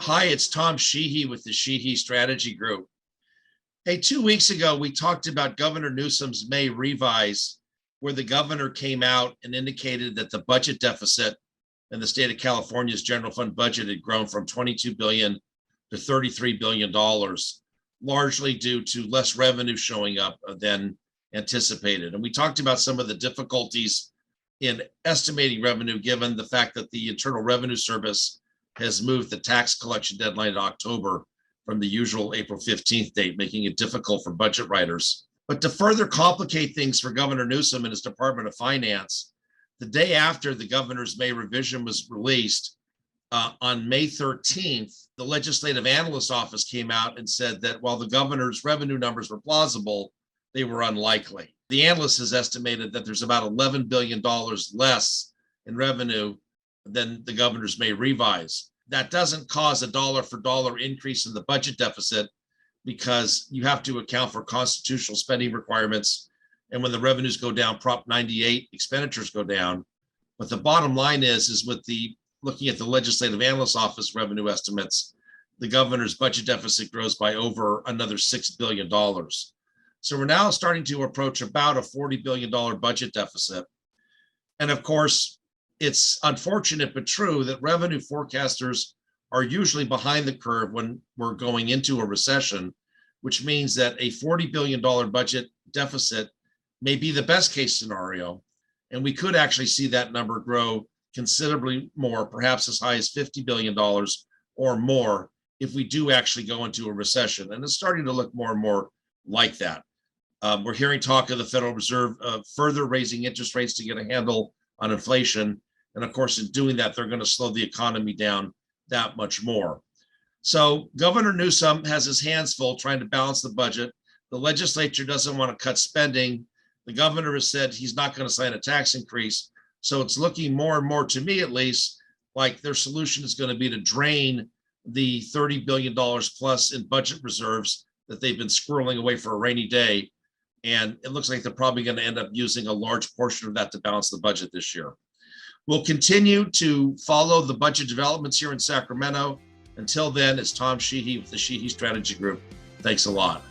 Hi, it's Tom Sheehy with the Sheehy Strategy Group. Hey, 2 weeks ago, we talked about Governor Newsom's May revise, where the governor came out and indicated that the budget deficit in the state of California's general fund budget had grown from $22 billion to $33 billion, largely due to less revenue showing up than anticipated. And we talked about some of the difficulties in estimating revenue, given the fact that the Internal Revenue Service has moved the tax collection deadline to October from the usual April 15th date, making it difficult for budget writers. But to further complicate things for Governor Newsom and his Department of Finance, the day after the governor's May revision was released, on May 13th, the Legislative Analyst Office came out and said that while the governor's revenue numbers were plausible, they were unlikely. The analyst has estimated that there's about $11 billion less in revenue than the governor's May revise. That doesn't cause a dollar for dollar increase in the budget deficit because you have to account for constitutional spending requirements. And when the revenues go down, Prop 98 expenditures go down. But the bottom line is with the looking at the Legislative Analyst Office revenue estimates, the governor's budget deficit grows by over another $6 billion. So we're now starting to approach about a $40 billion budget deficit. And of course, it's unfortunate but true that revenue forecasters are usually behind the curve when we're going into a recession, which means that a $40 billion budget deficit may be the best case scenario. And we could actually see that number grow considerably more, perhaps as high as $50 billion or more, if we do actually go into a recession. And it's starting to look more and more like that. We're hearing talk of the Federal Reserve further raising interest rates to get a handle on inflation. And of course, in doing that, they're going to slow the economy down that much more. So Governor Newsom has his hands full trying to balance the budget. The legislature doesn't want to cut spending. The governor has said he's not going to sign a tax increase. So it's looking more and more, to me at least, like their solution is going to be to drain the $30 billion plus in budget reserves that they've been squirreling away for a rainy day. And it looks like they're probably going to end up using a large portion of that to balance the budget this year. We'll continue to follow the budget developments here in Sacramento. Until then, it's Tom Sheehy with the Sheehy Strategy Group. Thanks a lot.